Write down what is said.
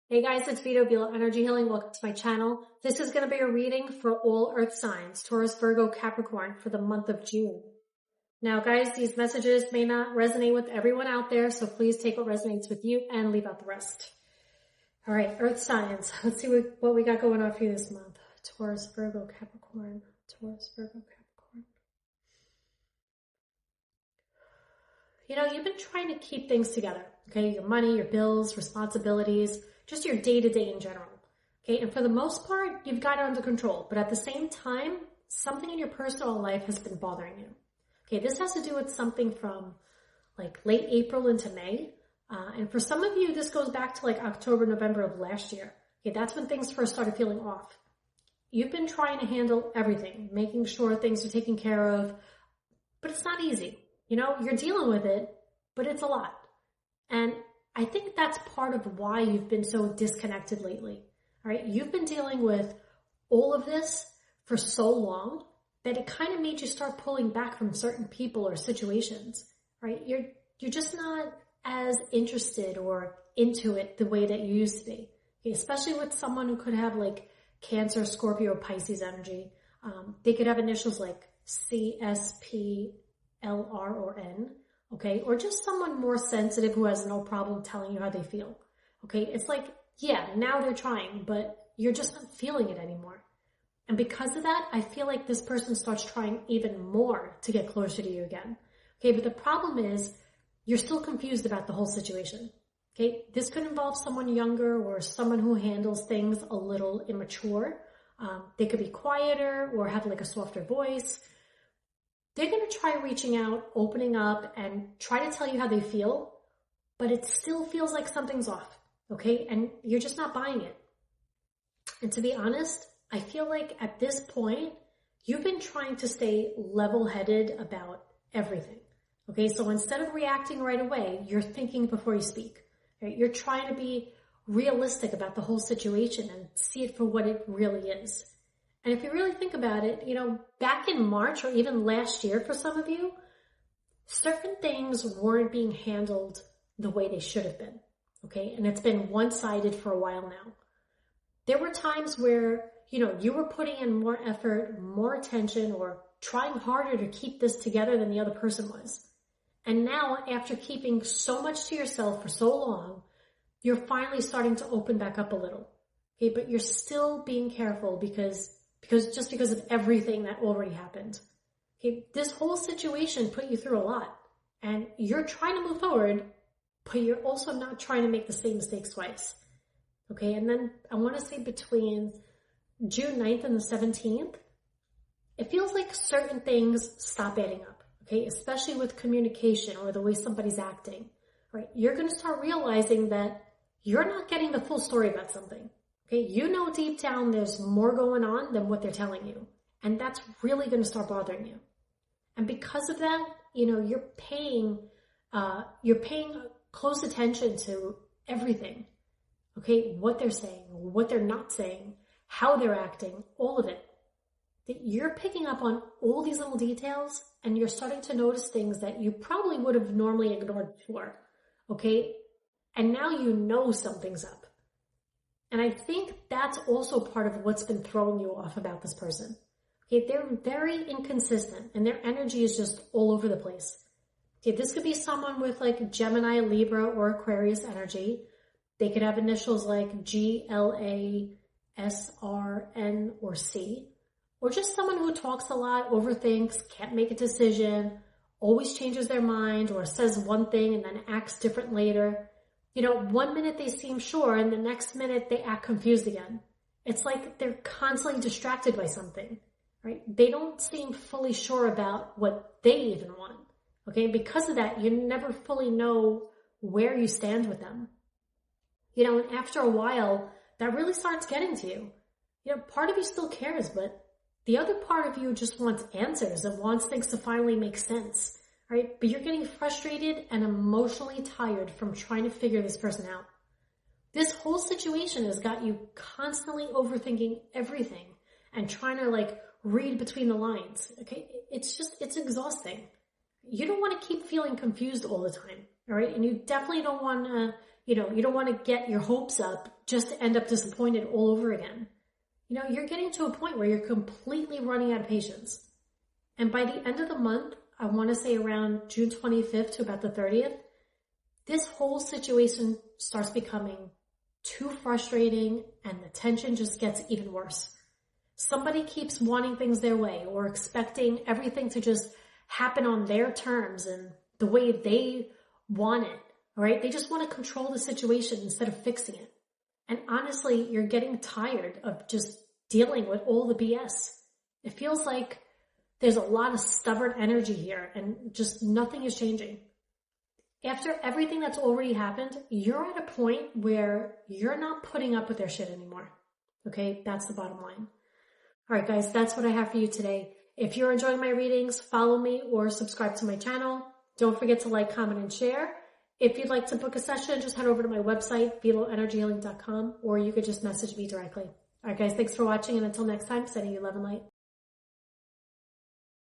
Hey guys, it's Vito Vila Energy Healing. Welcome to my channel. This is going to be a reading for all earth signs, Taurus, Virgo, Capricorn for the month of June. Now guys, these messages may not resonate with everyone out there, so please take what resonates with you and leave out the rest. All right, earth signs. Let's see what we got going on for you this month. Taurus, Virgo, Capricorn. Taurus, Virgo, Capricorn. You know, you've been trying to keep things together, okay? Your money, your bills, responsibilities, just your day-to-day in general, okay? And for the most part, you've got it under control. But at the same time, something in your personal life has been bothering you. Okay, this has to do with something from like late April into May. And for some of you, this goes back to like October, November of last year. Okay, that's when things first started feeling off. You've been trying to handle everything, making sure things are taken care of, but it's not easy. You know, you're dealing with it, but it's a lot. And I think that's part of why you've been so disconnected lately. All right, you've been dealing with all of this for so long that it kind of made you start pulling back from certain people or situations, right? You're just not as interested or into it the way that you used to be, okay? Especially with someone who could have like Cancer, Scorpio, or Pisces energy. They could have initials like C, S, P, L, R, or N, okay? Or just someone more sensitive who has no problem telling you how they feel, okay? It's like, yeah, now they're trying, but you're just not feeling it anymore. And because of that, I feel like this person starts trying even more to get closer to you again, okay? But the problem is you're still confused about the whole situation, okay? This could involve someone younger or someone who handles things a little immature. They could be quieter or have like a softer voice. They're going to try reaching out, opening up, and try to tell you how they feel, but it still feels like something's off, okay? And you're just not buying it. And to be honest, I feel like at this point, you've been trying to stay level-headed about everything, okay? So instead of reacting right away, you're thinking before you speak, right? You're trying to be realistic about the whole situation and see it for what it really is. And if you really think about it, you know, back in March or even last year for some of you, certain things weren't being handled the way they should have been, okay? And it's been one-sided for a while now. There were times where, you know, you were putting in more effort, more attention, or trying harder to keep this together than the other person was. And now, after keeping so much to yourself for so long, you're finally starting to open back up a little, okay? But you're still being careful because of everything that already happened. Okay, this whole situation put you through a lot, and you're trying to move forward, but you're also not trying to make the same mistakes twice. Okay, and then I want to say between June 9th and the 17th, it feels like certain things stop adding up, okay, especially with communication or the way somebody's acting, right? You're going to start realizing that you're not getting the full story about something. Okay, you know deep down there's more going on than what they're telling you. And that's really going to start bothering you. And because of that, you know, you're paying close attention to everything. Okay, what they're saying, what they're not saying, how they're acting, all of it. That you're picking up on all these little details and you're starting to notice things that you probably would have normally ignored before. Okay, and now you know something's up. And I think that's also part of what's been throwing you off about this person. Okay, they're very inconsistent and their energy is just all over the place. Okay, this could be someone with like Gemini, Libra, or Aquarius energy. They could have initials like G, L, A, S, R, N, or C. Or just someone who talks a lot, overthinks, can't make a decision, always changes their mind, or says one thing and then acts different later. You know, one minute they seem sure and the next minute they act confused again. It's like they're constantly distracted by something, right? They don't seem fully sure about what they even want, okay? Because of that, you never fully know where you stand with them. You know, and after a while, that really starts getting to you. You know, part of you still cares, but the other part of you just wants answers and wants things to finally make sense. Right? But you're getting frustrated and emotionally tired from trying to figure this person out. This whole situation has got you constantly overthinking everything and trying to like read between the lines. Okay? It's exhausting. You don't want to keep feeling confused all the time. All right? And you definitely don't want to, you don't want to get your hopes up just to end up disappointed all over again. You're getting to a point where you're completely running out of patience. And by the end of the month, I want to say around June 25th to about the 30th, this whole situation starts becoming too frustrating and the tension just gets even worse. Somebody keeps wanting things their way or expecting everything to just happen on their terms and the way they want it, right? They just want to control the situation instead of fixing it. And honestly, you're getting tired of just dealing with all the BS. It feels like there's a lot of stubborn energy here and just nothing is changing. After everything that's already happened, you're at a point where you're not putting up with their shit anymore. Okay, that's the bottom line. All right, guys, that's what I have for you today. If you're enjoying my readings, follow me or subscribe to my channel. Don't forget to like, comment, and share. If you'd like to book a session, just head over to my website, VitoEnergyHealing.com, or you could just message me directly. All right, guys, thanks for watching, and until next time, sending you love and light.